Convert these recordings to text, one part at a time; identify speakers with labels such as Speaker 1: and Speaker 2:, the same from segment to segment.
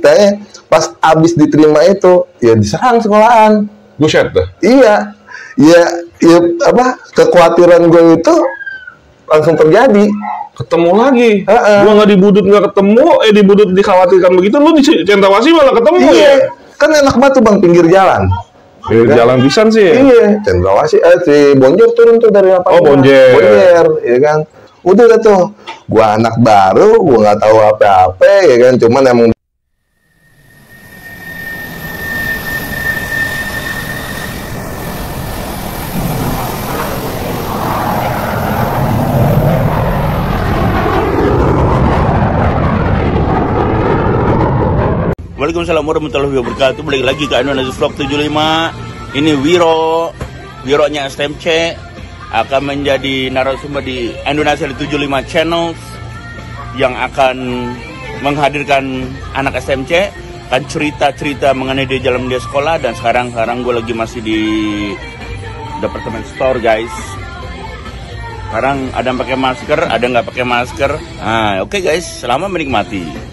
Speaker 1: ceritanya pas abis diterima itu ya diserang sekolahan.
Speaker 2: Buset dah.
Speaker 1: Iya, ya apa kekhawatiran gue itu langsung terjadi.
Speaker 2: Ketemu lagi. Gua nggak dibudut nggak ketemu, dibudut dikhawatirkan begitu, lu di Cendrawasih malah ketemu ya.
Speaker 1: Kan enak banget tuh bang, pinggir jalan.
Speaker 2: Jalan pisan sih ya?
Speaker 1: Iya, Cendrawasih, si Bonjer turun tuh dari lapangan.
Speaker 2: Oh, Bonjer,
Speaker 1: ya kan. Udah tuh, gua anak baru, gua nggak tahu apa-apa, ya kan. Cuman emang
Speaker 3: Waalaikumsalam warahmatullahi wabarakatuh. Balik lagi ke Indonesia Vlog 75. Ini Wiro-nya STMC akan menjadi narasumber di Indonesia 75 Channel yang akan menghadirkan anak STMC kan cerita-cerita mengenai dia jalan dia sekolah. Dan sekarang gue lagi masih di department store guys. Sekarang ada yang pakai masker, ada nggak pakai masker. Nah, oke guys, selamat menikmati.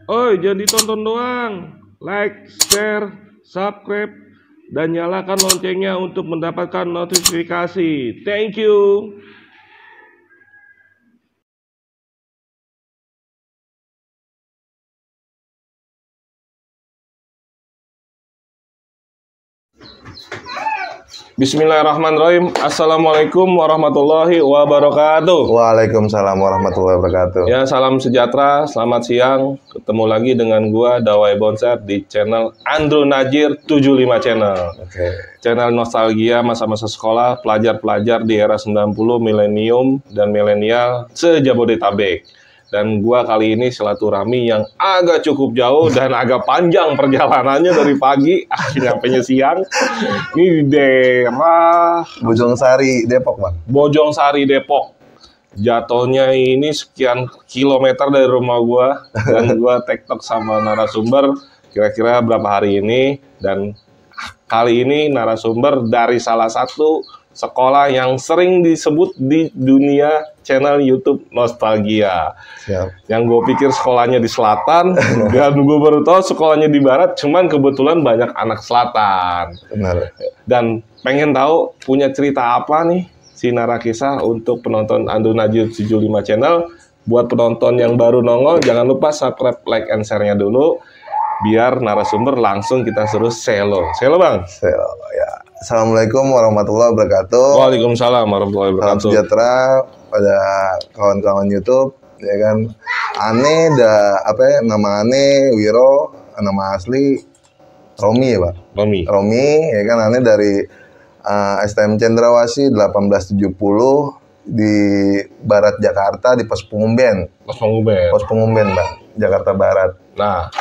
Speaker 2: Oi, jangan ditonton doang. Like, share, subscribe, dan nyalakan loncengnya untuk mendapatkan notifikasi. Thank you. Bismillahirrahmanirrahim. Assalamualaikum warahmatullahi wabarakatuh.
Speaker 1: Waalaikumsalam warahmatullahi wabarakatuh.
Speaker 2: Ya, salam sejahtera, selamat siang. Ketemu lagi dengan gua Dawai Bonser di channel Andrew Najir 75 Channel. Channel nostalgia masa-masa sekolah, pelajar-pelajar di era 90, milenium dan milenial se-Jabodetabek. Dan gua kali ini silaturahmi yang agak cukup jauh dan agak panjang perjalanannya dari pagi akhirnya sampai siang. Ini di daerah
Speaker 1: Bojongsari, Depok, Bang.
Speaker 2: Bojongsari, Depok. Jatuhnya ini sekian kilometer dari rumah gua dan gua tektok sama narasumber kira-kira berapa hari ini, dan kali ini narasumber dari salah satu sekolah yang sering disebut di dunia channel YouTube nostalgia.
Speaker 1: Siap.
Speaker 2: Yang gue pikir sekolahnya di selatan, dan gue baru tahu sekolahnya di barat. Cuman kebetulan banyak anak selatan.
Speaker 1: Benar.
Speaker 2: Dan pengen tahu punya cerita apa nih si Narakisah untuk penonton Andrew Najir 75 Channel. Buat penonton yang baru nongol, jangan lupa subscribe, like, and share-nya dulu. Biar narasumber langsung kita suruh selo. Selo, Bang?
Speaker 1: Selo, ya. Assalamualaikum warahmatullahi wabarakatuh.
Speaker 2: Waalaikumsalam warahmatullahi
Speaker 1: Salam
Speaker 2: wabarakatuh.
Speaker 1: sejahtera pada kawan-kawan YouTube, ya kan. Ane, nama Ane Wiro, nama asli Romi ya, Pak. Romi, ya kan. Ane dari STM Cendrawasih 1870 di Barat Jakarta di Pos Pengumben.
Speaker 2: Pos Pengumben,
Speaker 1: Bang, Jakarta Barat.
Speaker 2: Nah,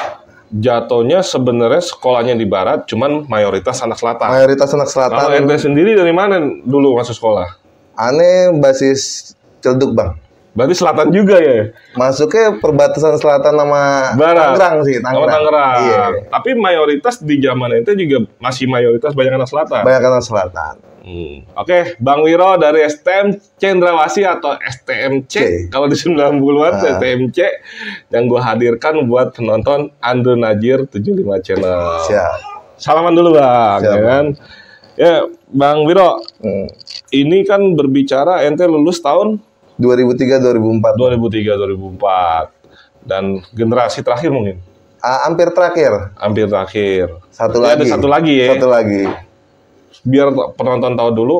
Speaker 2: jatuhnya sebenarnya sekolahnya di barat, cuman mayoritas anak selatan. Kalau ente sendiri dari mana dulu masuk sekolah?
Speaker 1: Ane basis Celduk, Bang.
Speaker 2: Berarti selatan juga ya?
Speaker 1: Masuknya perbatasan selatan sama
Speaker 2: barat.
Speaker 1: Tangerang sih,
Speaker 2: Tangerang.
Speaker 1: Iya.
Speaker 2: Tapi mayoritas di zaman itu juga masih mayoritas banyak anak selatan.
Speaker 1: Banyak anak selatan.
Speaker 2: Oke, Bang Wiro dari STM Cendrawasih atau STMC. Kalau di 90-an STMC yang gue hadirkan buat penonton Andrew Najir 75 Channel.
Speaker 1: Siap.
Speaker 2: Salaman dulu, Bang.
Speaker 1: Siap,
Speaker 2: ya kan? Ya, Bang Wiro. Ini kan berbicara ente lulus tahun
Speaker 1: 2003-2004.
Speaker 2: Dan generasi terakhir mungkin.
Speaker 1: Hampir terakhir.
Speaker 2: Hampir terakhir.
Speaker 1: Satu
Speaker 2: Berarti
Speaker 1: lagi.
Speaker 2: Ada satu lagi ya.
Speaker 1: Satu lagi.
Speaker 2: Biar penonton tahu dulu,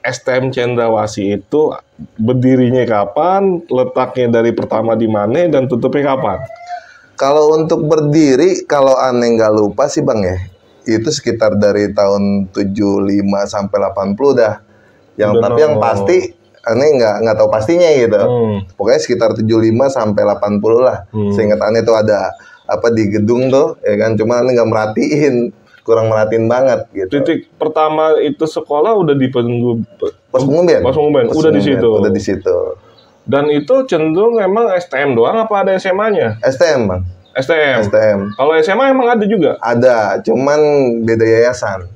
Speaker 2: STM Cendrawasih itu berdirinya kapan, letaknya dari pertama di mana, dan tutupnya kapan?
Speaker 1: Kalau untuk berdiri, kalau aneh nggak lupa sih Bang ya, itu sekitar dari tahun 75 sampai 80 dah. Tapi yang pasti aneh nggak tahu pastinya gitu. Pokoknya sekitar 75 sampai 80 lah. Seingat aneh tuh ada apa di gedung tuh, ya kan? Cuma aneh nggak merhatiin, kurang merhatiin banget gitu.
Speaker 2: Titik pertama itu sekolah udah di
Speaker 1: Pos Pengumben.
Speaker 2: Udah di situ.
Speaker 1: Udah di situ.
Speaker 2: Dan itu cenderung emang STM doang apa ada SMA-nya?
Speaker 1: STM Bang.
Speaker 2: STM. Kalau SMA emang ada juga?
Speaker 1: Ada, cuman beda yayasan.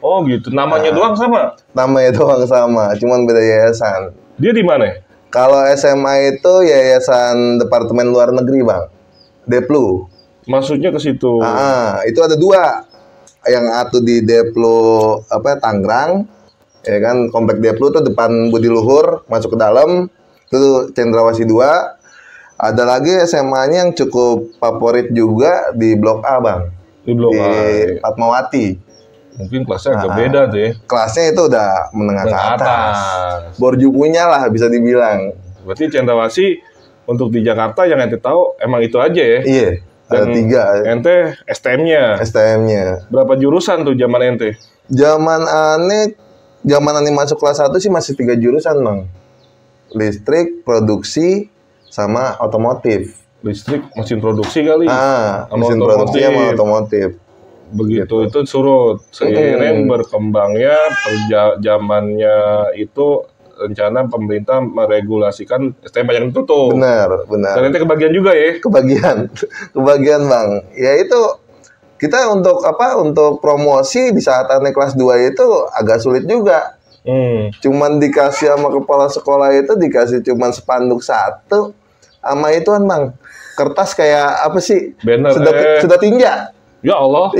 Speaker 2: Oh gitu. Namanya doang sama?
Speaker 1: Namanya doang sama, cuman beda yayasan.
Speaker 2: Dia di mana?
Speaker 1: Kalau SMA itu Yayasan Departemen Luar Negeri Bang. Deplu.
Speaker 2: Maksudnya ke situ.
Speaker 1: Itu ada dua. Yang satu di Deplu Tangerang, ya kan, komplek Deplu tuh depan Budi Luhur, masuk ke dalam, itu Cendrawasih 2. Ada lagi SMA-nya yang cukup favorit juga di Blok A Bang.
Speaker 2: Di Blok A.
Speaker 1: Fatmawati.
Speaker 2: Mungkin kelasnya agak beda tuh ya.
Speaker 1: Kelasnya itu udah menengah ke atas. Borju punya lah bisa dibilang.
Speaker 2: Berarti Cendrawasih untuk di Jakarta yang ente tahu emang itu aja ya?
Speaker 1: Iya. Ada 3.
Speaker 2: Ente STM-nya.
Speaker 1: STM-nya.
Speaker 2: Berapa jurusan tuh zaman ente?
Speaker 1: Zaman aneh masuk kelas 1 sih masih 3 jurusan, Bang. Listrik, produksi, sama otomotif.
Speaker 2: Listrik, mesin produksi kali?
Speaker 1: Mesin produksi sama otomotif.
Speaker 2: Begitu gitu. Itu surut. Seiring berkembangnya zamannya itu rencana pemerintah meregulasikan STM banyak ditutup.
Speaker 1: Benar.
Speaker 2: Dan ente kebagian juga ya?
Speaker 1: Kebagian Bang. Ya itu kita untuk promosi di saat aneh kelas 2 itu agak sulit juga. Cuman dikasih sama kepala sekolah itu dikasih cuman spanduk 1 sama ituan Bang. Kertas kayak apa sih?
Speaker 2: Banner.
Speaker 1: Sudah tinja.
Speaker 2: Ya Allah.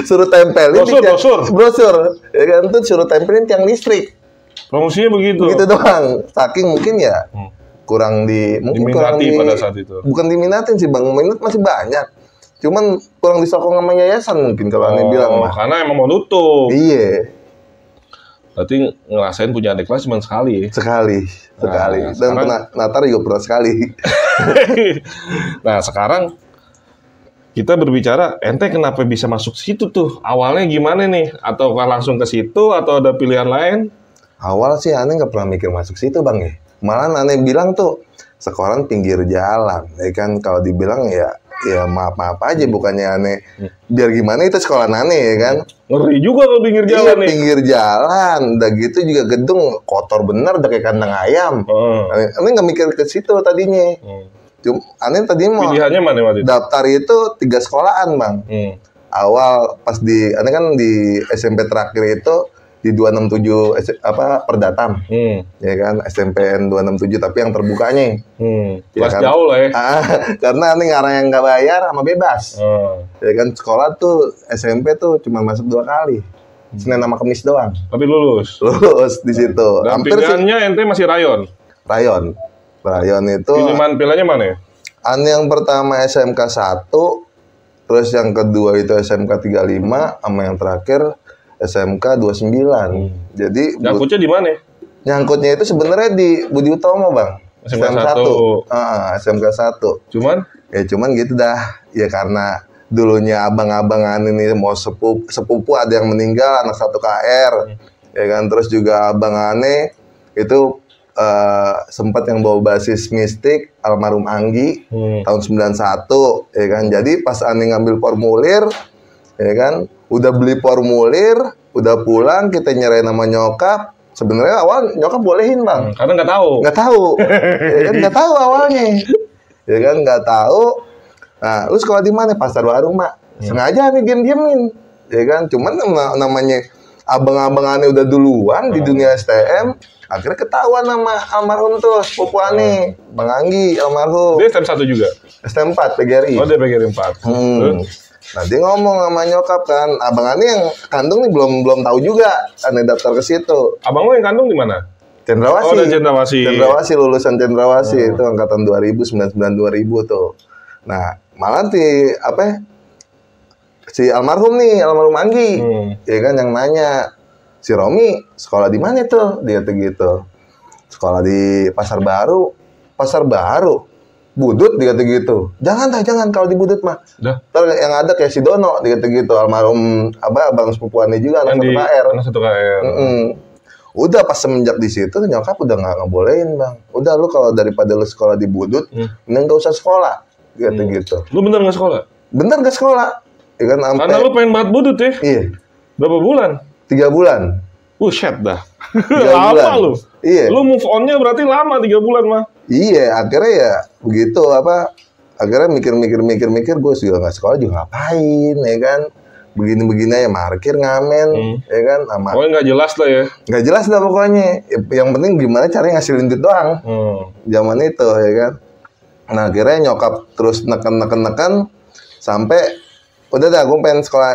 Speaker 1: Suruh tempelin brosur. Ya kan tuh suruh tempelin tiang listrik.
Speaker 2: Promosinya begitu.
Speaker 1: Begitu doang. Saking mungkin ya kurang
Speaker 2: diminati pada saat itu.
Speaker 1: Bukan diminatin sih Bang, minat masih banyak. Cuman kurang disokong sama yayasan mungkin kalau aneh bilang.
Speaker 2: Karena emang mau nutup.
Speaker 1: Iya.
Speaker 2: Berarti ngerasain punya adik kelas cuma sekali.
Speaker 1: Sekali. Dan
Speaker 2: sekarang...
Speaker 1: Natar juga pernah sekali.
Speaker 2: Nah sekarang kita berbicara, ente kenapa bisa masuk situ tuh? Awalnya gimana nih? Ataukah langsung ke situ atau ada pilihan lain?
Speaker 1: Awal sih aneh nggak pernah mikir masuk situ Bang ya. Malah aneh bilang tuh sekolah pinggir jalan. Ya kan kalau dibilang ya maaf aja, bukannya aneh biar gimana itu sekolah aneh ya kan.
Speaker 2: Ngeri juga kalau pinggir jalan nih.
Speaker 1: Pinggir jalan. Udah gitu juga gedung kotor bener, udah kayak kandang ayam. Aneh nggak mikir ke situ tadinya. Aneh tadinya mau
Speaker 2: pilihannya mana waktu itu?
Speaker 1: Daftar itu 3 sekolahan Bang. Awal pas aneh kan di SMP terakhir itu di 267 Perdatam. Ya kan, SMPN 267 tapi yang terbukanya.
Speaker 2: Ya kan? Jauh lah ya.
Speaker 1: Karena aneh ngarang yang nggak bayar sama bebas. Ya kan, sekolah tuh SMP tuh cuma masuk 2 kali. Senin sama Kamis doang.
Speaker 2: Tapi lulus
Speaker 1: di situ.
Speaker 2: Dan pilihannya ente masih rayon itu. Pilihannya mana ya?
Speaker 1: Yang pertama SMK 1, terus yang kedua itu SMK 35, sama yang terakhir SMK 29. Jadi
Speaker 2: nyangkutnya di mana?
Speaker 1: Nyangkutnya itu sebenarnya di Budi Utomo Bang.
Speaker 2: SMK 1.
Speaker 1: SMK 1. Cuman gitu dah. Ya karena dulunya abang-abangan ini mau sepupu ada yang meninggal, anak 1 KR. Ya kan, terus juga abang aneh itu sempat yang bawa basis mistik almarhum Anggi tahun 91, ya kan. Jadi pas aneh ngambil formulir, ya kan, udah beli formulir, udah pulang, kita nyerahin nama nyokap. Sebenarnya awal nyokap bolehin Bang,
Speaker 2: karena nggak tahu,
Speaker 1: ya kan, nggak tahu awalnya, ya kan, nggak tahu. Nah, lu sekolah di mana? Pasar Baru Mak. Sengaja nih diem-diemin, ya kan. Cuman namanya abang-abangannya udah duluan di dunia STM. Akhirnya ketahuan sama almarhum tuh, sepupu aneh, Bang Anggi almarhum.
Speaker 2: Dia STM 1 juga?
Speaker 1: STM 4, PGRI.
Speaker 2: Oh, dia PGRI 4.
Speaker 1: Nah, dia ngomong sama nyokap kan, abang aneh yang kandung nih belum tahu juga, aneh daftar ke situ.
Speaker 2: Abang lo yang kandung di mana?
Speaker 1: Cendrawasih.
Speaker 2: Oh, udah Cendrawasih.
Speaker 1: Cendrawasih, lulusan Cendrawasih itu angkatan 2000, 99 2000 tuh. Nah, malah si almarhum almarhum Anggi, ya kan yang nanya, si Romi sekolah di mana tuh? Dia tuh gitu. Sekolah di Pasar Baru. Pasar Baru. Budut dia kata gitu. Jangan kalau di Budut mah. Ntar yang ada kayak si Dono dia kata gitu, almarhum abang sepupuannya juga anak 1KR.
Speaker 2: Anak 1KR.
Speaker 1: Udah pas semenjak di situ nyokap udah nggak ngebolehin, Bang. Udah lu kalau daripada lu sekolah di Budut, mending gak usah sekolah. Dia kata gitu.
Speaker 2: Lu bener nggak sekolah?
Speaker 1: Bener gak sekolah. Ya kan,
Speaker 2: karena lu pengen banget Budut ya?
Speaker 1: Iya.
Speaker 2: Berapa bulan?
Speaker 1: 3 bulan.
Speaker 2: Buset dah.
Speaker 1: 3
Speaker 2: lama
Speaker 1: bulan.
Speaker 2: lu.
Speaker 1: Iya.
Speaker 2: Lu move on-nya berarti lama 3 bulan mah.
Speaker 1: Iya, akhirnya ya begitu akhirnya mikir gue juga nggak sekolah juga ngapain, ya kan? Begini-begini aja markir ngamen, ya kan?
Speaker 2: Pokoknya nggak jelas lah ya.
Speaker 1: Nggak jelas dah pokoknya. Yang penting gimana caranya ngasilin duit doang. Zaman itu, ya kan? Nah akhirnya nyokap terus neken sampai udah dah gue pengen sekolah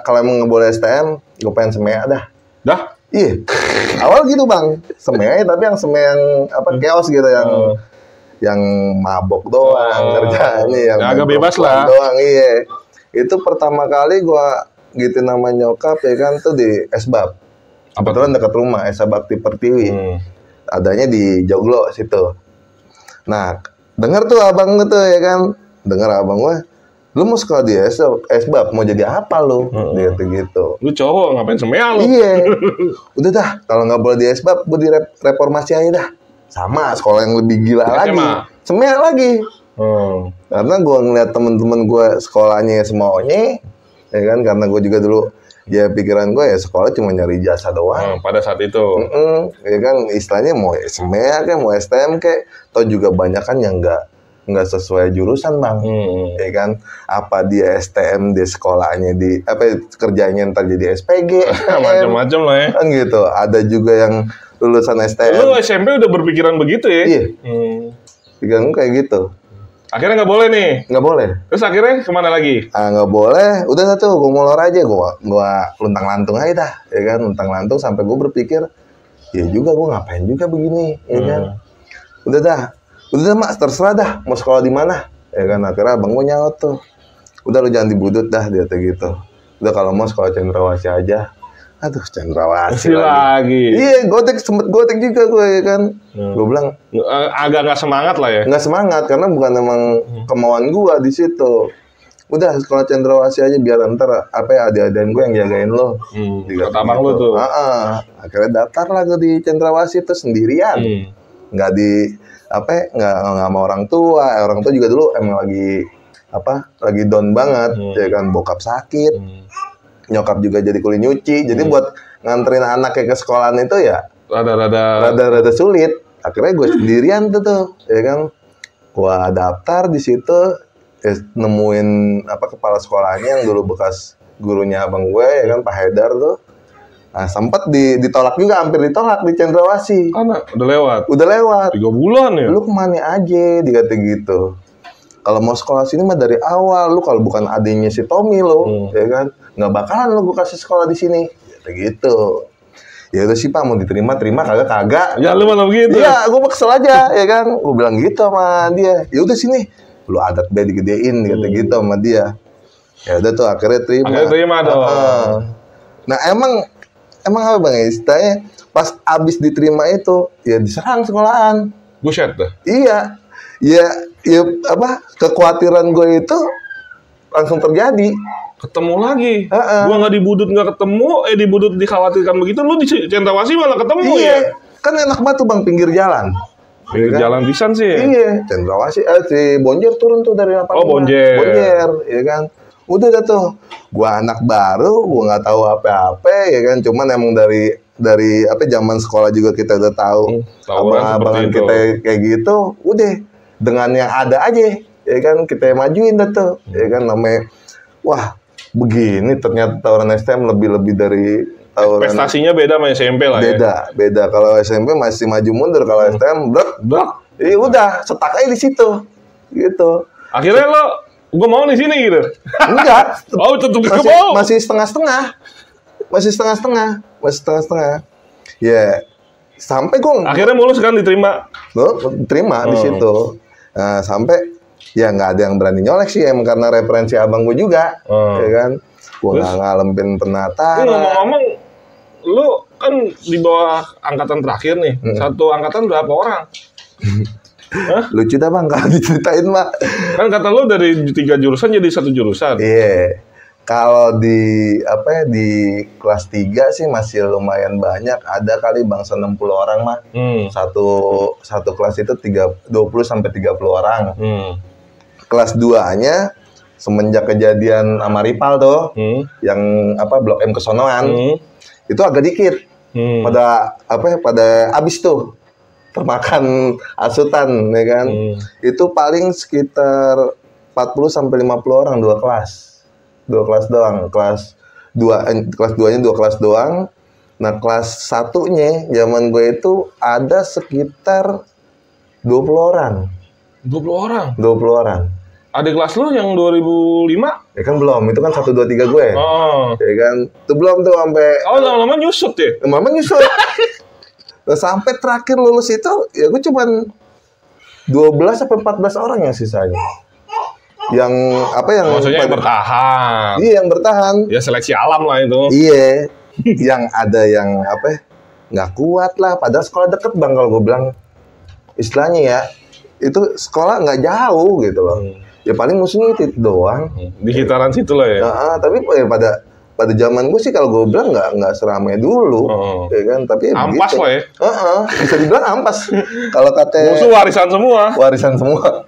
Speaker 1: kalau emang nggak boleh STM, gue pengen SEMEA dah.
Speaker 2: Dah?
Speaker 1: Iya, awal gitu Bang, SEMEA tapi yang SEMEA yang chaos gitu, yang mabok doang kerjaannya, yang
Speaker 2: agak bebas lah.
Speaker 1: Doang, iya. Itu pertama kali gua gitu nama nyokap ya kan tuh di Esbab. Kebetulan dekat rumah, Esa Bakti Pertiwi. Adanya di Joglo situ. Nah, denger tuh abang tuh ya kan, denger abang gua, lu mau sekolah di Esbab, mau jadi apa lu? Dia gitu.
Speaker 2: Lu cowok, ngapain SEMEA lu?
Speaker 1: Iya. Udah dah, kalau nggak boleh di Esbab, gue di reformasi aja dah. Sama, sekolah yang lebih gila lagi. SEMEA lagi. Karena gue ngeliat temen-temen gue sekolahnya semuanya, ya kan, karena gue juga dulu, ya pikiran gue ya sekolah cuma nyari jasa doang.
Speaker 2: Pada saat itu.
Speaker 1: Ya kan, istilahnya mau SEMEA kayak, mau STM kayak, atau juga banyak kan yang nggak sesuai jurusan Bang, ya kan? Apa dia STM di sekolahnya kerjanya ntar jadi SPG,
Speaker 2: macam-macam lah ya.
Speaker 1: Kan gitu. Ada juga yang lulusan STM.
Speaker 2: Lu SMP udah berpikiran begitu ya?
Speaker 1: Iya. Pikiran kayak gitu.
Speaker 2: Akhirnya nggak boleh nih?
Speaker 1: Nggak boleh.
Speaker 2: Terus akhirnya kemana lagi?
Speaker 1: Nggak boleh. Udah tuh, gue molor aja, gue luntang-lantung aja dah, ya kan? Luntang-lantung sampai gue berpikir, ya juga gue ngapain juga begini, ya kan? Udah dah Mak, terserah dah mau sekolah di mana, ya kan? Akhirnya abang gue nyaut tuh, udah lu jangan di Budut dah, dia gitu. Udah kalau mau sekolah Cendrawasih aja. Aduh, Cendrawasih lagi. Iya, sempet gotek juga gue, ya kan? Gue bilang
Speaker 2: agak nggak semangat lah ya.
Speaker 1: Nggak semangat karena bukan emang kemauan gue di situ. Udah sekolah Cendrawasih aja biar ntar adik-adikan gue yang jagain lo.
Speaker 2: Kata abang lo tuh.
Speaker 1: Akhirnya daftar lah gue di Cendrawasih tuh sendirian. Nggak sama orang tua juga dulu emang lagi down banget, ya kan, bokap sakit, nyokap juga jadi kuli nyuci, jadi buat nganterin anaknya ke sekolahan itu ya rada sulit. Akhirnya gue sendirian tuh, ya kan, gue daftar di situ, nemuin kepala sekolahnya yang dulu bekas gurunya abang gue, ya kan, Pak Haidar tuh. Nah, sempat ditolak juga, hampir ditolak di Cendrawasih.
Speaker 2: Karena udah lewat. 3 bulan ya?
Speaker 1: Lu kemana aja, dikata gitu. Kalau mau sekolah sini mah dari awal, lu kalau bukan adiknya si Tommy lo, ya kan, nggak bakalan lu gue kasih sekolah di sini, gitu. Ya udah sih Pak, mau diterima, kagak.
Speaker 2: Ya lu malah begitu.
Speaker 1: Iya, gue kesel aja, ya kan. Gue bilang gitu sama dia. Ya udah sini, lu adat be digedein, kata gitu sama dia. Ya udah tuh akhirnya terima
Speaker 2: dong.
Speaker 1: Nah emang apa Bang, istilahnya pas abis diterima itu ya diserang sekolahan.
Speaker 2: Buset dah.
Speaker 1: Iya. Ya kekhawatiran gue itu langsung terjadi.
Speaker 2: Ketemu lagi. Gua nggak di Budut nggak ketemu, di Budut dikhawatirkan begitu, lu di Cendrawasih malah ketemu ya.
Speaker 1: Kan enak banget tuh Bang, pinggir jalan.
Speaker 2: Jalan pisan sih.
Speaker 1: Iya, Cendrawasih si Bonjer turun tuh dari apa?
Speaker 2: Bonjer,
Speaker 1: ya kan. Udah dah tuh, gua anak baru, gua nggak tahu apa-apa, ya kan. Cuman emang dari zaman sekolah juga kita udah tahu abang-abangan kita kayak gitu. Udah dengan yang ada aja, ya kan, kita majuin dah tuh, ya kan, namanya. Wah, begini ternyata tawuran STM lebih dari tawuran.
Speaker 2: Prestasinya beda sama SMP lah
Speaker 1: ya. Beda. Kalau SMP masih maju mundur, kalau STM blok. Iya udah, setak aja di situ, gitu.
Speaker 2: Akhirnya gue mau di sini gitu?
Speaker 1: Enggak.
Speaker 2: Tetap
Speaker 1: masih setengah-setengah. Ya, sampai gue
Speaker 2: akhirnya mulus kan diterima.
Speaker 1: terima di situ. Nah, sampai ya nggak ada yang berani nyolek sih emang karena referensi abang gue juga, ya kan. Gue nggak ngalamin penataran.
Speaker 2: Ngomong-ngomong, lu kan di bawah angkatan terakhir nih. Satu angkatan berapa orang?
Speaker 1: Lucu dah bang kalau diceritain mak.
Speaker 2: Kan kata lu dari 3 jurusan jadi 1 jurusan.
Speaker 1: Iya. Kalau di di kelas 3 sih masih lumayan banyak. Ada kali bangsa 60 orang mah. Satu kelas itu 20 sampai 30 orang. Kelas 2-nya semenjak kejadian sama Ripal tuh, yang Blok M kesonoan, itu agak dikit. Pada abis tuh termakan asutan, ya kan. Itu paling sekitar 40 sampai 50 orang 2 kelas. 2 kelas doang. Kelas 2-nya 2 kelas doang. Nah, kelas 1-nya zaman gue itu ada sekitar 20 orang.
Speaker 2: 20 orang?
Speaker 1: 20 orang.
Speaker 2: Adik kelas lu yang 2005?
Speaker 1: Ya kan belum, itu kan 1, 2, 3 gue. Ya kan, itu belum tuh sampai...
Speaker 2: Oh, lama-lama nyusut ya?
Speaker 1: Lama-lama nyusut. Nah, sampai terakhir lulus itu, ya gue cuman 12 sampai 14 orang yang sisanya. Yang
Speaker 2: maksudnya yang bertahan.
Speaker 1: Iya, yang bertahan.
Speaker 2: Ya seleksi alam lah itu.
Speaker 1: Iya. Yang ada yang nggak kuat lah. Padahal sekolah deket bang, kalau gue bilang istilahnya ya, itu sekolah nggak jauh gitu loh. Ya paling musuhnya itu doang.
Speaker 2: Di sekitaran situ lah ya.
Speaker 1: Tapi pada zaman gue sih kalau gue bilang nggak seramai dulu, ya kan. Tapi
Speaker 2: ampas
Speaker 1: begitu.
Speaker 2: Lah ya.
Speaker 1: Bisa dibilang ampas. Kalau kata
Speaker 2: musuh warisan semua.
Speaker 1: Warisan semua.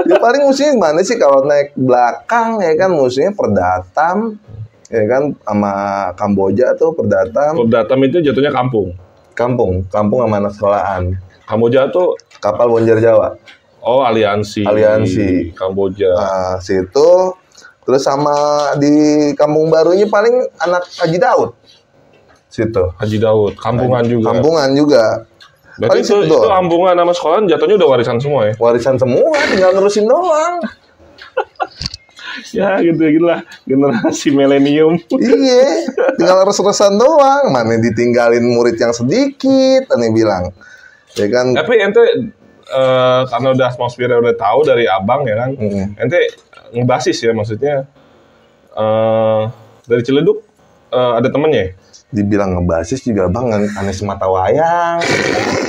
Speaker 1: Ya paling musuhnya gimana sih kalau naik belakang, ya kan, musuhnya Perdatam, ya kan, sama Kamboja tuh. Perdatam
Speaker 2: itu jatuhnya kampung
Speaker 1: sama anak sekolahan.
Speaker 2: Kamboja tuh
Speaker 1: kapal Bonjer Jawa.
Speaker 2: Oh, aliansi Kamboja.
Speaker 1: Nah, situ. Terus sama di Kampung Barunya paling anak Haji Daud. Situ.
Speaker 2: Haji Daud, kampungan
Speaker 1: juga.
Speaker 2: Berarti itu kampungan nama sekolahan jatuhnya udah warisan semua ya?
Speaker 1: Warisan semua, tinggal nerusin doang.
Speaker 2: Ya gitu-gitulah generasi milenium.
Speaker 1: Iya, tinggal res-resan doang. Mana ditinggalin murid yang sedikit, aneh bilang. Ya kan?
Speaker 2: Tapi ente karena udah atmosfernya udah tahu dari abang ya kan, ente ngebasis ya, maksudnya dari Ciledug ada temennya ya?
Speaker 1: Dibilang ngebasis juga bang, aneh semata wayang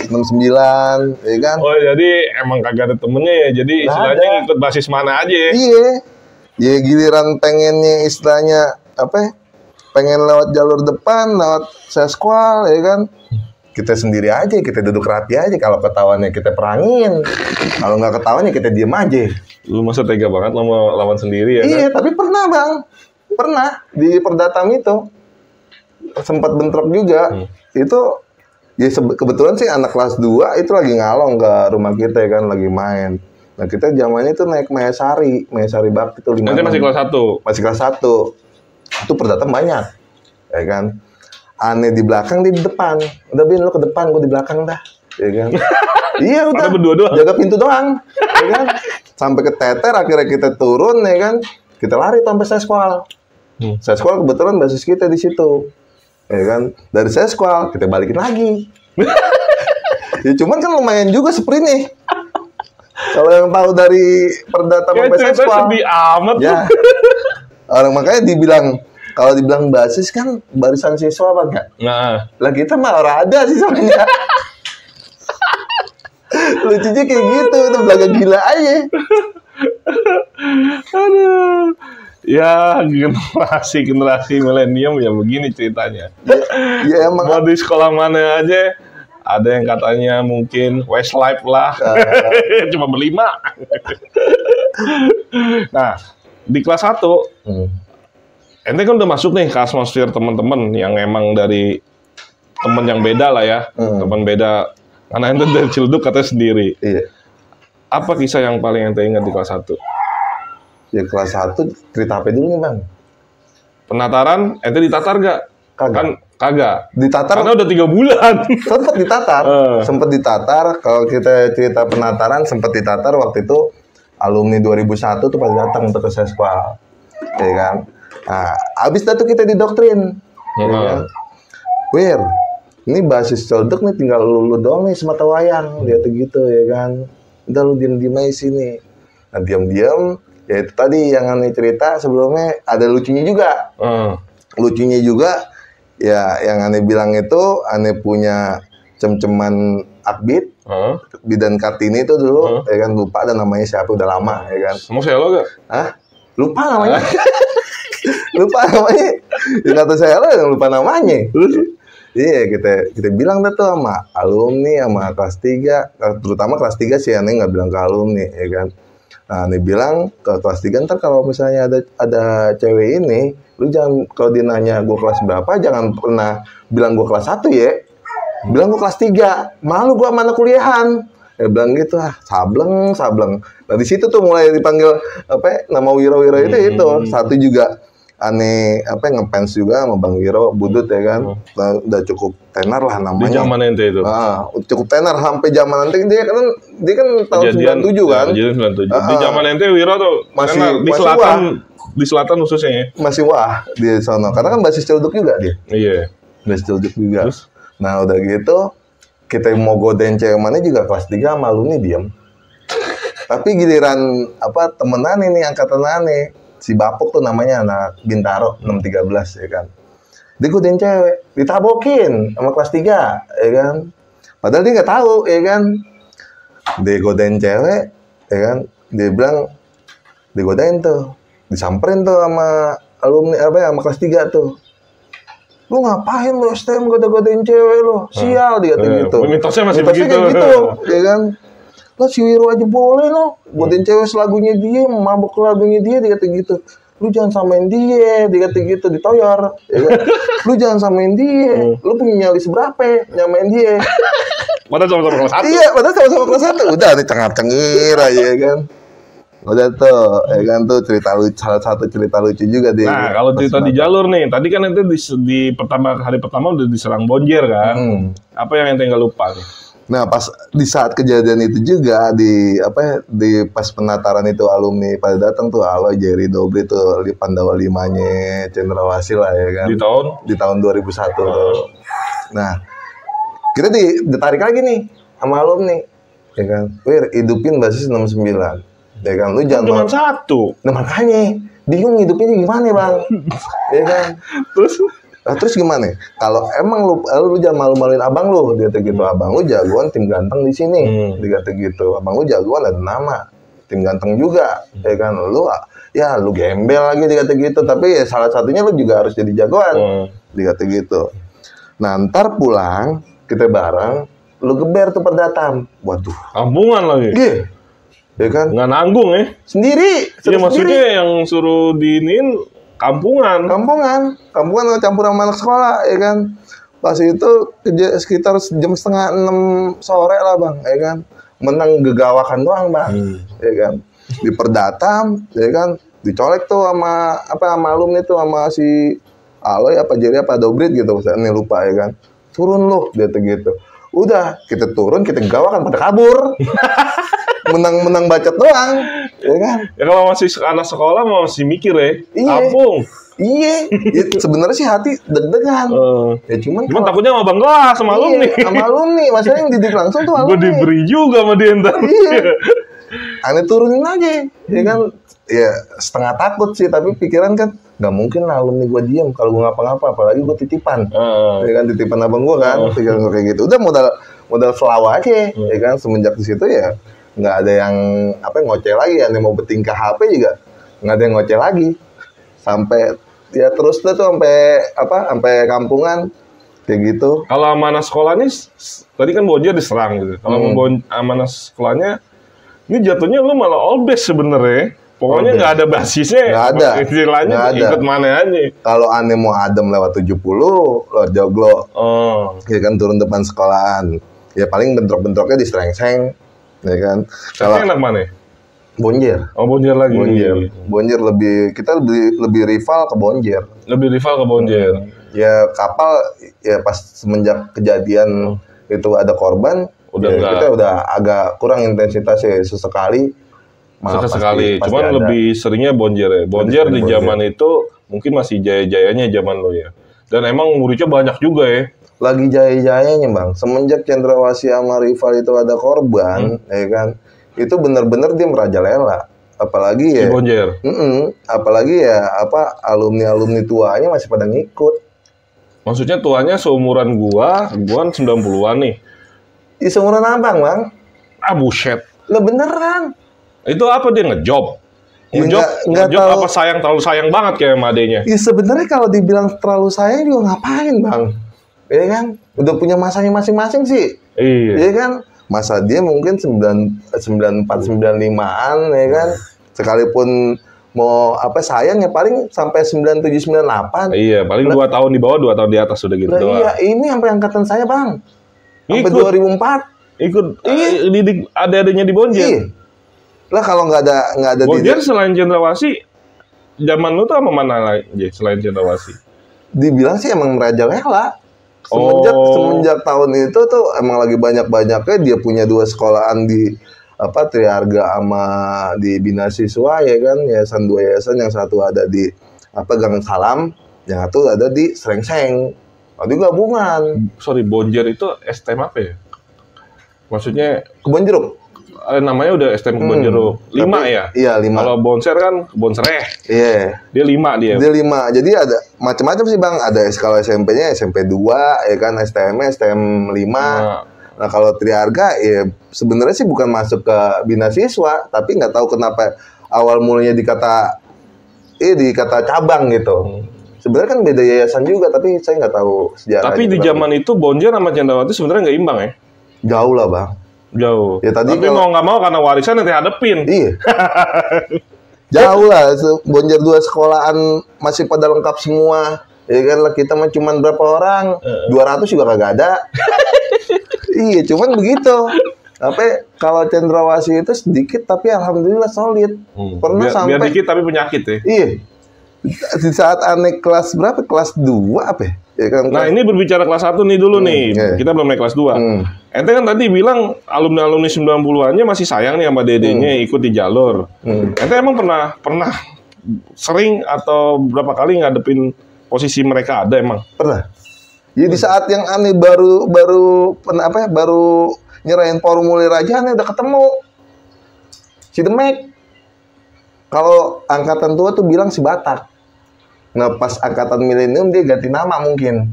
Speaker 1: 69, ya kan?
Speaker 2: Oh jadi emang kagak ada temennya ya, jadi istilahnya ngikut basis mana aja ya?
Speaker 1: Iya, ya giliran pengennya istilahnya pengen lewat jalur depan, lewat seskual, ya kan? Kita sendiri aja, kita duduk rapi aja. Kalau ketahuannya kita perangin, kalau nggak ketahuannya kita diem aja.
Speaker 2: Lu masa tega banget lo mau lawan sendiri ya?
Speaker 1: Iya,
Speaker 2: kan?
Speaker 1: tapi pernah bang, di Perdatam itu sempat bentrok juga. Itu ya kebetulan sih anak kelas 2 itu lagi ngalong ke rumah kita ya kan, lagi main. Nah kita zamannya itu naik Mayasari Bakti itu 5.
Speaker 2: Nanti masih kelas 1?
Speaker 1: Masih kelas 1. Itu Perdatam banyak, ya kan. Aneh di belakang, di depan. Udah Bin, lu ke depan, gue di belakang dah, ya kan. Iya udah.
Speaker 2: Ada berdua doang.
Speaker 1: Jaga pintu doang, ya kan. Sampai ke Teter, akhirnya kita turun, ya kan. Kita lari sampai seskual. Seskual kebetulan basis kita di situ, ya kan. Dari seskual kita balikin lagi. Ya cuman kan lumayan juga sprint nih. Kalau yang tahu dari Perdatam sampai seskual.
Speaker 2: Sedih amat
Speaker 1: ya. Orang makanya kalau dibilang basis kan barisan siswa apa enggak?
Speaker 2: Nah,
Speaker 1: lah kita mah orang ada siswanya. Lucunya kayak gitu, itu belaga gila aja.
Speaker 2: Aduh. Ya, generasi milenium ya begini ceritanya.
Speaker 1: Ya emang.
Speaker 2: Mau di sekolah mana aja, ada yang katanya mungkin Westlife lah. Cuma berlima. Nah, di kelas 1, ente kan udah masuk nih ke atmosfer teman-teman yang emang dari teman yang beda lah ya. Teman beda. Karena ente dari Ciledug katanya sendiri.
Speaker 1: Iya.
Speaker 2: Apa kisah yang paling ente ingat di kelas 1?
Speaker 1: Ya kelas 1 cerita apa dulu nih bang?
Speaker 2: Penataran, ente ditatar gak?
Speaker 1: Kagak.
Speaker 2: Kan kagak.
Speaker 1: Ditatar.
Speaker 2: Karena udah 3 bulan.
Speaker 1: Sempet ditatar. Sempet ditatar. Kalau kita cerita penataran, sempet ditatar waktu itu alumni 2001 tuh pada datang untuk ke seskual. Ya kan? Nah, abis itu kita didoktrin. Ya kan? Wir, ini basis celduk nih tinggal lu doang nih semata wayang, dia tuh gitu ya kan. Udah lu diem aja sini. Nah diam ya itu tadi yang aneh cerita sebelumnya ada lucunya juga. Lucunya juga ya yang aneh bilang itu aneh punya cem-ceman Akbit, Bidan Kartini itu dulu, ya kan lupa ada namanya siapa udah lama ya kan.
Speaker 2: Mau saya lo gak?
Speaker 1: Hah? Lupa namanya. Lupa namanya. Ya kata saya lo yang lupa namanya. Iya kita bilang dah tuh sama alumni sama kelas 3, terutama kelas 3 sih aneh nggak bilang ke alumni ya kan. Nah aneh bilang ke kelas 3 ntar kalau misalnya ada cewek ini, lu jangan kalau dia nanya gue kelas berapa jangan pernah bilang gue kelas 1 ya. Bilang gue kelas 3, malu gue sama anak kuliahan. Ya bilang gitu sableng. Nah di situ tuh mulai dipanggil nama Wiro itu. Satu juga aneh ngefans juga sama Bang Wiro Budut ya kan. Udah cukup tenar lah namanya.
Speaker 2: Di zaman ente itu.
Speaker 1: Cukup tenar sampai zaman nanti dia kan tahun 97 kan.
Speaker 2: Jadi 97. Di zaman ente Wiro tuh
Speaker 1: masih
Speaker 2: di selatan khususnya ya.
Speaker 1: Masih wah di sana karena kan basis celduk juga dia.
Speaker 2: Iya.
Speaker 1: Basis celduk juga.
Speaker 2: Terus?
Speaker 1: Nah udah gitu kita mau godain cewek mana juga kelas 3 sama alumni diem. Tapi giliran temenan ini angkatan aneh si Bapuk tuh namanya anak Bintaro 613 ya kan. Dia godain cewek, ditabokin sama kelas 3 ya kan. Padahal dia nggak tahu ya kan. Dia godain cewek ya kan. Dia bilang digodain tuh, disamperin tuh sama alumni sama kelas 3 tuh. Lu ngapain lu STM godain cewek lu? Sial dia gitu.
Speaker 2: Mitosnya masih begitu.
Speaker 1: Gitu, ya kan? Lah si Wiro aja boleh lo godain cewek selagunya dia, mabuk lagunya dia kata gitu. Lu jangan samain dia kata gitu, ditoyor. Ya kan? Lu jangan samain dia. Lu punya nyali seberapa nyamain dia?
Speaker 2: Padahal sama-sama kelas 1.
Speaker 1: Iya, padahal sama-sama kelas 1. Udah cengar-cengir aja ya kan. Udah tuh, ya kan tuh salah satu cerita lucu juga dia.
Speaker 2: Nah, kalau cerita di jalur nih, tadi kan ente di hari pertama udah diserang bonjer kan. Apa yang ente nggak lupa nih?
Speaker 1: Nah, pas di saat kejadian itu juga di pas penataran itu alumni pada datang tuh Aloy, Jerry Dobri tuh di Pandawa 5-nya Cendrawasih lah ya kan. Di tahun 2001 tuh. Nah, kita ditarik lagi nih sama alumni. Ya kan. Wir, hidupin basis 69. Ya kan, lu jangan
Speaker 2: cuma satu.
Speaker 1: Nah makanya bingung hidupnya gimana bang, ya kan? Terus gimana? Kalau emang lu jangan malu-maluin abang lu, dia kata gitu. Abang lu jagoan tim ganteng di sini, dia kata gitu. Abang lu jagoan ada nama, tim ganteng juga, ya kan? Lu gembel lagi dia kata gitu. Tapi ya salah satunya lu juga harus jadi jagoan, dia kata gitu. Nah ntar pulang kita bareng, lu geber tuh perdatam, waduh.
Speaker 2: Kampungan lagi.
Speaker 1: Iya. Ya kan?
Speaker 2: Nggak nanggung ya?
Speaker 1: Sendiri.
Speaker 2: Ya maksudnya yang suruh diinin kampungan
Speaker 1: campur sama anak sekolah ya kan. Pas itu sekitar jam 5:30 sore lah bang, ya kan. Menang gegawakan doang bang, ya kan. Di perdatam, ya kan. Dicolek tuh sama alumni tuh sama si Aloy Jerry Dobrit gitu, ini lupa ya kan. Turun lu, dia tuh gitu. Udah, kita turun, kita gawakan pada kabur. menang bacot doang, ya kan?
Speaker 2: Ya kalau masih anak sekolah masih mikir ya, kampung.
Speaker 1: Iya, sebenarnya sih hati deg-degan. Ya cuman
Speaker 2: takutnya sama bang kelas, sama alumni.
Speaker 1: Sama alumni, masalahnya yang didik langsung tuh alumni.
Speaker 2: Gue diberi juga sama dia ntar.
Speaker 1: Iya. Aneh turunin aja, ya kan? Ya setengah takut sih, tapi pikiran kan nggak mungkin lah alumni gue diam kalau gue ngapa-ngapa, apalagi gue titipan. Ya kan titipan abang gue kan, pikiran gue kayak gitu. Udah modal flow aja, ya kan? Semenjak di situ ya nggak ada yang ngoceh lagi, yang mau bertingkah HP juga nggak ada yang ngoceh lagi sampai ya terus tuh sampai kampungan kayak gitu.
Speaker 2: Kalau amanah sekolahnya tadi kan bonjer diserang gitu. Kalau amanah sekolahnya ini jatuhnya lu malah all base sebenarnya. Pokoknya nggak ada basisnya.
Speaker 1: Nggak ada.
Speaker 2: Istilahnya ikut mana aja.
Speaker 1: Kalau aneh mau adem lewat 70, lo joglo. Ya kan turun depan sekolahan. Ya paling bentrok-bentroknya di Serengseng. Ya kan.
Speaker 2: Kalau enak mana?
Speaker 1: Bonjer.
Speaker 2: Oh, bonjer lagi.
Speaker 1: Bonjer kita lebih rival ke bonjer.
Speaker 2: Lebih rival ke bonjer.
Speaker 1: Ya kapal ya pas semenjak kejadian itu ada korban, kita udah agak kurang intensitasnya sesekali.
Speaker 2: Sekali. Cuman ada. Lebih seringnya bonjer ya. Bonjer di zaman itu mungkin masih jaya-jayanya zaman lo ya. Dan emang muridnya banyak juga ya.
Speaker 1: lagi jaya-jayanya bang. Semenjak Cendrawasih sama rival itu ada korban, ya kan, itu bener-bener dia merajalela. Apalagi ya,
Speaker 2: Si Bonjer.
Speaker 1: Apalagi ya alumni tuanya masih pada ngikut.
Speaker 2: Maksudnya tuanya seumuran gua kan 90-an nih.
Speaker 1: Di seumuran abang bang.
Speaker 2: Ah buset.
Speaker 1: Lah beneran.
Speaker 2: Itu apa dia ngejob?
Speaker 1: Ya,
Speaker 2: Ngejob
Speaker 1: tahu.
Speaker 2: apa terlalu sayang banget kayak sama adenya?
Speaker 1: Ya sebenarnya kalau dibilang terlalu sayang juga ngapain bang? Ya kan, udah punya masanya masing-masing sih.
Speaker 2: Iya.
Speaker 1: Ya kan, masa dia mungkin 94, 95-an ya kan. Sekalipun mau sayang ya paling sampai 97, 98.
Speaker 2: Iya, paling 2 tahun di bawah, 2 tahun di atas sudah gitu doang.
Speaker 1: Iya, ini sampai angkatan saya bang. Sampai 2004.
Speaker 2: Ikut didik adik-adiknya di Bonjer.
Speaker 1: Iya. Lah kalau nggak ada
Speaker 2: Bonjer selain Cendrawasih, zaman lu tuh sama mana lagi selain Cendrawasih?
Speaker 1: Dibilang sih emang merajalela. Semenjak tahun itu tuh emang lagi banyak-banyaknya dia punya 2 sekolahan di Triharga sama di Bina Siswa ya kan, yayasan 2 yayasan, yang satu ada di Gang Salam, yang satu ada di Srengseng. Tadi gabungan.
Speaker 2: Sorry, Bonjer itu STM apa ya? Maksudnya
Speaker 1: Kebon Jeruk.
Speaker 2: namanya udah STM Kebon Jeruk. 5 ya?
Speaker 1: Iya, 5.
Speaker 2: Kalau Bonser kan Kebon Sereh.
Speaker 1: Iya.
Speaker 2: Dia 5 dia.
Speaker 1: Dia 5. Jadi ada macam-macam sih Bang. Ada kalau SMP-nya SMP 2 ya kan, STM-nya STM 5. Nah, kalau Triharga ya sebenarnya sih bukan masuk ke Bina Siswa, tapi nggak tahu kenapa awal mulanya dikata cabang gitu. Sebenarnya kan beda yayasan juga, tapi saya nggak tahu sejarahnya.
Speaker 2: Tapi di zaman itu Bonjer sama Cendrawasih sebenarnya nggak imbang ya?
Speaker 1: Jauh lah Bang.
Speaker 2: Jauh.
Speaker 1: Ya, tadi
Speaker 2: tapi mau nggak mau karena warisan nanti hadepin.
Speaker 1: Iya. Jauh lah. Bonjer 2 sekolahan masih pada lengkap semua. Ya kan lah, kita mah cuman berapa orang? 200 juga kagak ada. Iya, cuman begitu. Tapi kalau Cendrawasih itu sedikit tapi alhamdulillah solid. Pernah sampai
Speaker 2: biar dikit tapi penyakit ya.
Speaker 1: Iya. Di saat aneh kelas berapa? Kelas 2 apa ya? Ya kan,
Speaker 2: nah, ini berbicara kelas 1 nih dulu nih. Kita belum naik kelas 2. Ente kan tadi bilang alumni 90-annya masih sayang nih sama dedenya ikut di jalur. Ente emang pernah sering atau berapa kali ngadepin posisi mereka ada emang?
Speaker 1: Pernah. Jadi di saat yang aneh baru nyerahin formulir aja aneh udah ketemu si Demek. Kalau angkatan tua tuh bilang si Batak. Nah pas angkatan milenium dia ganti nama mungkin.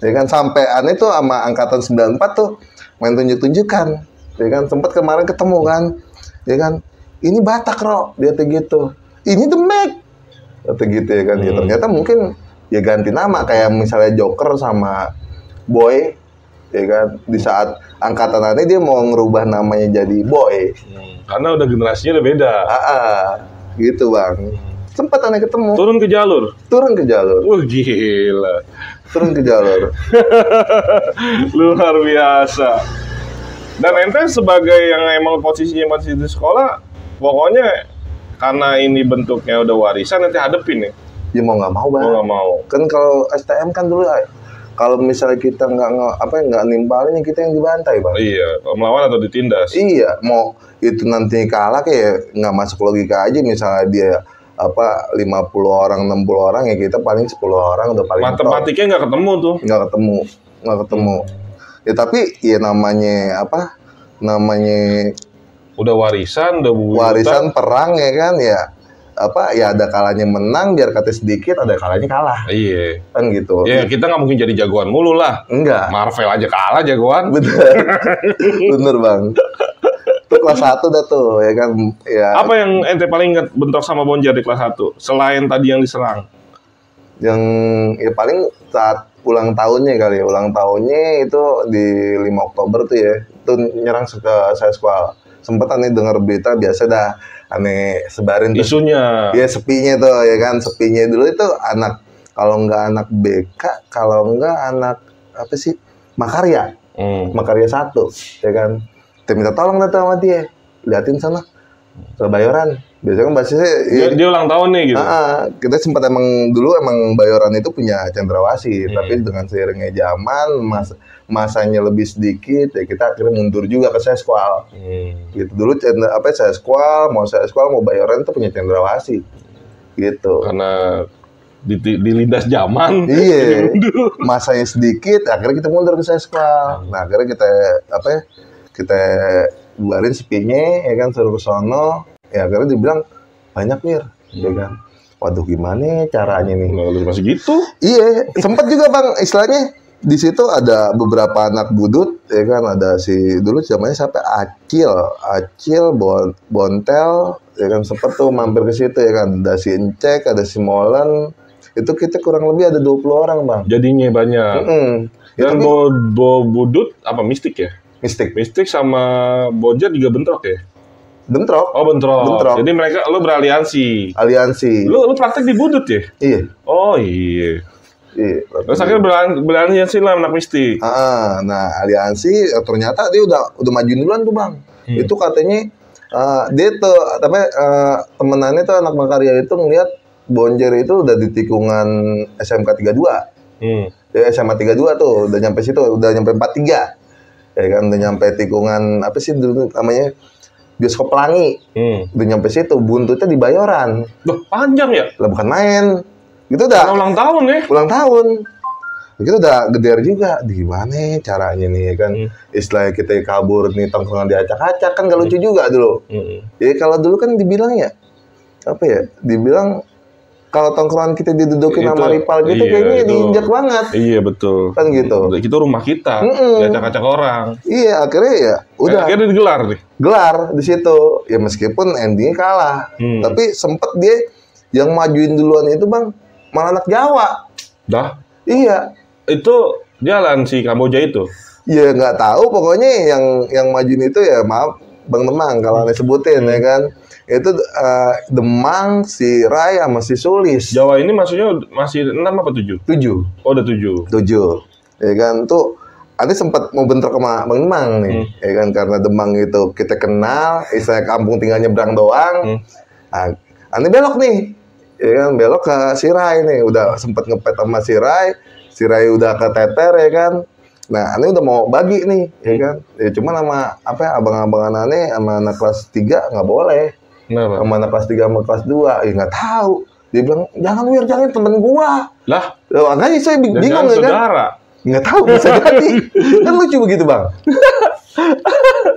Speaker 1: Ya kan, sampai aneh tuh sama angkatan 94 tuh main tunjuk-tunjukkan. Ya kan, sempat kemarin ketemu kan. Ya kan, ini Batak Ro, dia tuh gitu. Ini Demek. Atau gitu ya kan. Ya, ternyata mungkin ya ganti nama kayak misalnya Joker sama Boy. Ya kan, di saat angkatan aneh dia mau ngerubah namanya jadi Boy.
Speaker 2: Karena udah generasinya udah beda.
Speaker 1: Gitu Bang. Sempat aneh ketemu.
Speaker 2: Turun ke jalur.
Speaker 1: Wah
Speaker 2: gila.
Speaker 1: Turun ke jalur.
Speaker 2: Luar biasa. Dan ente sebagai yang emang posisinya masih di sekolah, pokoknya karena ini bentuknya udah warisan nanti hadepin ya.
Speaker 1: Ya mau nggak mau Bang.
Speaker 2: Mau nggak mau.
Speaker 1: Kan kalau STM kan dulu kalau misalnya kita nggak nimpalin, kita yang dibantai Bang.
Speaker 2: Iya, melawan atau ditindas.
Speaker 1: Iya, mau itu nanti kalah kayak nggak masuk logika aja. Misalnya dia 50 orang, 60 orang, ya kita paling 10 orang udah paling
Speaker 2: matematikanya nggak ketemu tuh.
Speaker 1: Nggak ketemu. Ya tapi ya namanya
Speaker 2: udah warisan
Speaker 1: perang ya kan, ya ada kalanya menang, biar kata sedikit, ada kalanya kalah.
Speaker 2: Iya.
Speaker 1: Kan gitu.
Speaker 2: Ya kita nggak mungkin jadi jagoan mulu lah.
Speaker 1: Enggak.
Speaker 2: Marvel aja kalah jagoan.
Speaker 1: Bener Bang. Itu kelas 1 dah tuh, ya kan. Ya.
Speaker 2: Apa yang ente paling inget bentrok sama Bonjer di kelas 1? Selain tadi yang diserang.
Speaker 1: Yang ya paling saat ulang tahunnya kali ya. Ulang tahunnya itu di 5 Oktober tuh ya. Itu nyerang ke saya sekolah. Sempet aneh denger berita, biasa dah aneh sebarin tuh.
Speaker 2: Isunya.
Speaker 1: Iya, sepinya tuh ya kan. Sepinya dulu itu anak, kalau nggak anak BK, kalau nggak anak apa sih? Makarya. Makarya 1, ya kan. Kita minta tolong datang sama dia, liatin sana Bayoran. Biasanya kan basisnya
Speaker 2: dia ulang tahun nih gitu.
Speaker 1: Kita sempat emang Bayoran itu punya Cendrawasih, tapi dengan seiringnya zaman masanya lebih sedikit, ya kita akhirnya mundur juga ke Seskual. Gitu dulu Seskual mau Bayoran itu punya Cendrawasih. Gitu.
Speaker 2: Karena dilindas zaman.
Speaker 1: Iya. Masanya sedikit, akhirnya kita mundur ke seskla. Nah, akhirnya kita bubarin sepinya, ya kan, suruh ke sono. Ya akhirnya dibilang banyak Wir, ya kan. Waduh, gimana caranya nih?
Speaker 2: Lu masih gitu?
Speaker 1: Iya, sempat juga Bang, istilahnya di situ ada beberapa anak budut, ya kan, ada si dulu namanya siapa? Acil, Bontel, ya kan, sempat tuh mampir ke situ, ya kan, ada si Encek, ada si Molen, itu kita kurang lebih ada 20 orang Bang.
Speaker 2: Jadinya banyak. Dan budut apa mistik ya? Mistik sama Bonjer juga bentrok ya?
Speaker 1: Bentrok.
Speaker 2: Oh, bentrok. Jadi lu beraliansi. Lu praktek di budut ya?
Speaker 1: Iya.
Speaker 2: Oh iya. Terus akhirnya beraliansi lah anak mistik.
Speaker 1: Nah, aliansi ternyata dia udah majuin duluan tuh Bang. Itu katanya dia tuh temenannya tuh anak Makarya itu ngeliat Bonjer itu udah di tikungan SMK 32. Ya, SMA 32 tuh udah nyampe situ, udah nyampe 43. Ya kan, udah nyampe tikungan apa sih dulu namanya? Bioskop Pelangi. Udah nyampe situ, buntutnya di Bayoran.
Speaker 2: Loh, panjang ya?
Speaker 1: Lah bukan main. Gitu udah.
Speaker 2: Ulang tahun ya?
Speaker 1: Ulang tahun. Kita udah geder juga. Gimana caranya nih, ya kan? Istilahnya kita kabur nih, tongkrongan diacak-acak kan gak lucu juga dulu. Ya kalau dulu kan dibilang ya, apa ya? Dibilang kalau tongkrongan kita didudukin sama rival gitu, kayaknya diinjak banget.
Speaker 2: Iya, betul.
Speaker 1: Kan gitu.
Speaker 2: Itu rumah kita, diacak-acak orang.
Speaker 1: Iya, akhirnya ya udah.
Speaker 2: Akhirnya digelar nih.
Speaker 1: Gelar di situ. Ya meskipun endingnya kalah. Tapi sempet dia yang majuin duluan itu Bang, malah anak Jawa.
Speaker 2: Dah?
Speaker 1: Iya.
Speaker 2: Itu jalan si Kamboja itu?
Speaker 1: Ya nggak tahu, pokoknya yang majuin itu ya maaf Bang Demang kalau aneh sebutin, ya kan. Itu Demang, si Rai sama si Sulis.
Speaker 2: Jawa ini maksudnya masih 6 apa 7?
Speaker 1: 7.
Speaker 2: Oh, udah 7.
Speaker 1: 7. Ya kan, tuh Ane sempat mau bentrok sama Bang Demang nih. Ya kan, karena Demang itu kita kenal, istilahnya kampung tinggal nyebrang doang. Nah, Ane belok nih. Ya kan, belok ke si Rai nih. Udah sempat ngepet sama si Rai. Si Rai udah keteter, ya kan. Nah, Ane udah mau bagi nih, ya kan. Ya cuman sama abang-abangan Ane sama anak kelas 3 nggak boleh.
Speaker 2: Kenapa?
Speaker 1: Sama anak kelas 3 sama kelas 2, ya nggak tahu. Dia bilang, jangan Wir, jangan, temen gua.
Speaker 2: Lah?
Speaker 1: Makanya saya bingung, ya kan?
Speaker 2: Saudara?
Speaker 1: Nggak tahu, bisa jadi. Kan lucu begitu Bang.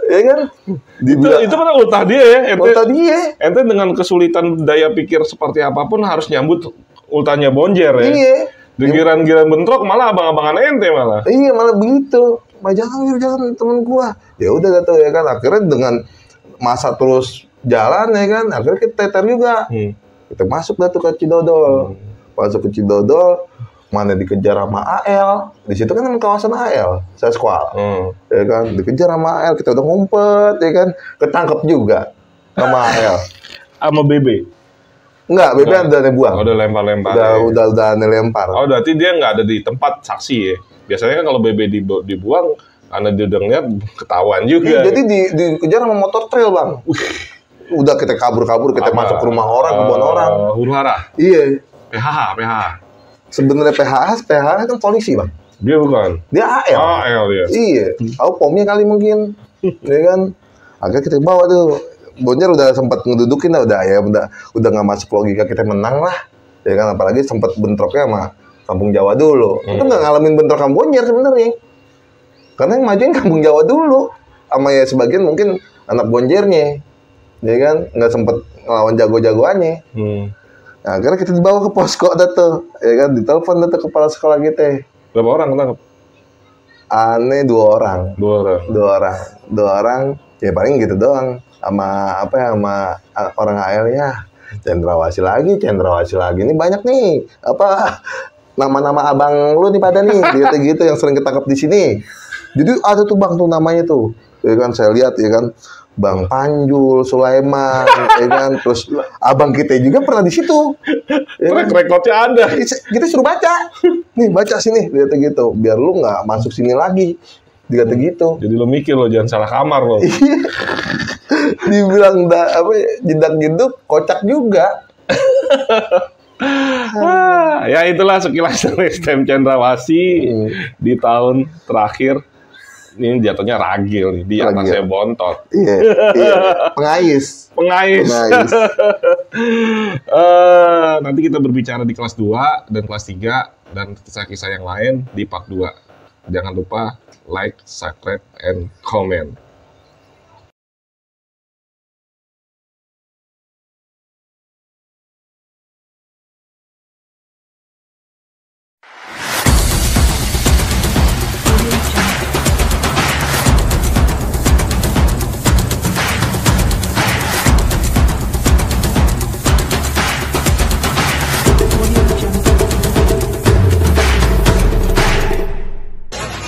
Speaker 1: Ya kan?
Speaker 2: Itu kan ultah dia ya.
Speaker 1: Ultah dia.
Speaker 2: Ente dengan kesulitan daya pikir seperti apapun harus nyambut ultahnya Bonjer ya.
Speaker 1: Iya.
Speaker 2: Giran-giran bentrok malah abang-abangan ente malah.
Speaker 1: Iya, malah begitu. Jangan Wir, jangan, temen gua. Ya udah tuh, ya kan. Akhirnya dengan masa terus jalan, ya kan, akhirnya kita teter juga. Kita masuk dah tuh ke Cidodol. Masuk ke Cidodol, mana dikejar sama AL. Di situ kan kawasan AL, saya sekolah. Ya kan, dikejar sama AL, kita udah ngumpet, ya kan, ketangkep juga sama AL.
Speaker 2: Sama BB?
Speaker 1: Enggak, BB udah aneh buang.
Speaker 2: Udah lempar-lempar.
Speaker 1: Udah aneh lempar.
Speaker 2: Oh, berarti dia nggak ada di tempat saksi ya? Biasanya kan kalau BB dibuang, karena dia udah ngeliat ketahuan juga.
Speaker 1: Jadi dikejar sama motor trail Bang. Udah kita kabur-kabur, kita masuk ke rumah orang, kebun orang.
Speaker 2: Huru-hara?
Speaker 1: Iya.
Speaker 2: PHH.
Speaker 1: Sebenarnya PHH kan polisi Bang.
Speaker 2: Dia bukan?
Speaker 1: Dia AL.
Speaker 2: AL dia?
Speaker 1: Iya. Tahu pomnya kali mungkin. Ya kan? Akhirnya kita bawa tuh. Bonjer udah sempat ngedudukin udah nggak masuk logika kita menang lah. Ya kan, apalagi sempat bentroknya sama Kampung Jawa dulu. Itu nggak ngalamin bentrok sama Bonjer sebenarnya. Karena yang majuin Kampung Jawa dulu. Sama ya sebagian mungkin anak Bonjernya. Ya kan, nggak sempet ngelawan jago-jagoannya. Nah, akhirnya kita dibawa ke posko tuh, ya kan, ditelepon tuh kepala sekolah kita.
Speaker 2: Berapa orang ketangkep?
Speaker 1: Aneh 2 orang.
Speaker 2: 2
Speaker 1: orang, ya paling gitu doang. Sama orang AL ya. Cendrawasih lagi. Ini banyak nih. Nama-nama abang lu nih pada nih, gitu yang sering ketangkep di sini. Jadi ada tuh Bang tuh namanya tuh. Ya kan, saya lihat ya kan. Bang Panjul, Sulaiman, ya kan, terus abang kita juga pernah di situ. Ya kan?
Speaker 2: Rekodnya ada.
Speaker 1: Kita suruh baca, nih baca sini, lihat gitu, biar lu nggak masuk sini lagi, dikata gitu.
Speaker 2: Jadi lo mikir lo jangan salah kamar lo.
Speaker 1: Dibilang jedak jeduk, kocak juga.
Speaker 2: Ya itulah sekilas dari STM Cendrawasih di tahun terakhir. Ini jatuhnya ragil nih, di atasnya bontot.
Speaker 1: Iya. Pengais.
Speaker 2: nanti kita berbicara di kelas 2 dan kelas 3 dan kisah-kisah yang lain di part 2. Jangan lupa like, subscribe, and comment.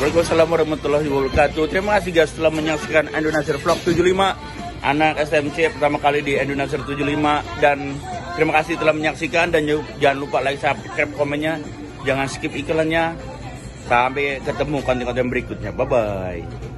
Speaker 3: Waalaikumsalam warahmatullahi wabarakatuh. Terima kasih guys telah menyaksikan Andonazir Vlog 75, anak STMC pertama kali di Andonazir 75, dan terima kasih telah menyaksikan, dan jangan lupa like, subscribe, komennya, jangan skip iklannya. Sampai ketemu konten-konten berikutnya. Bye bye.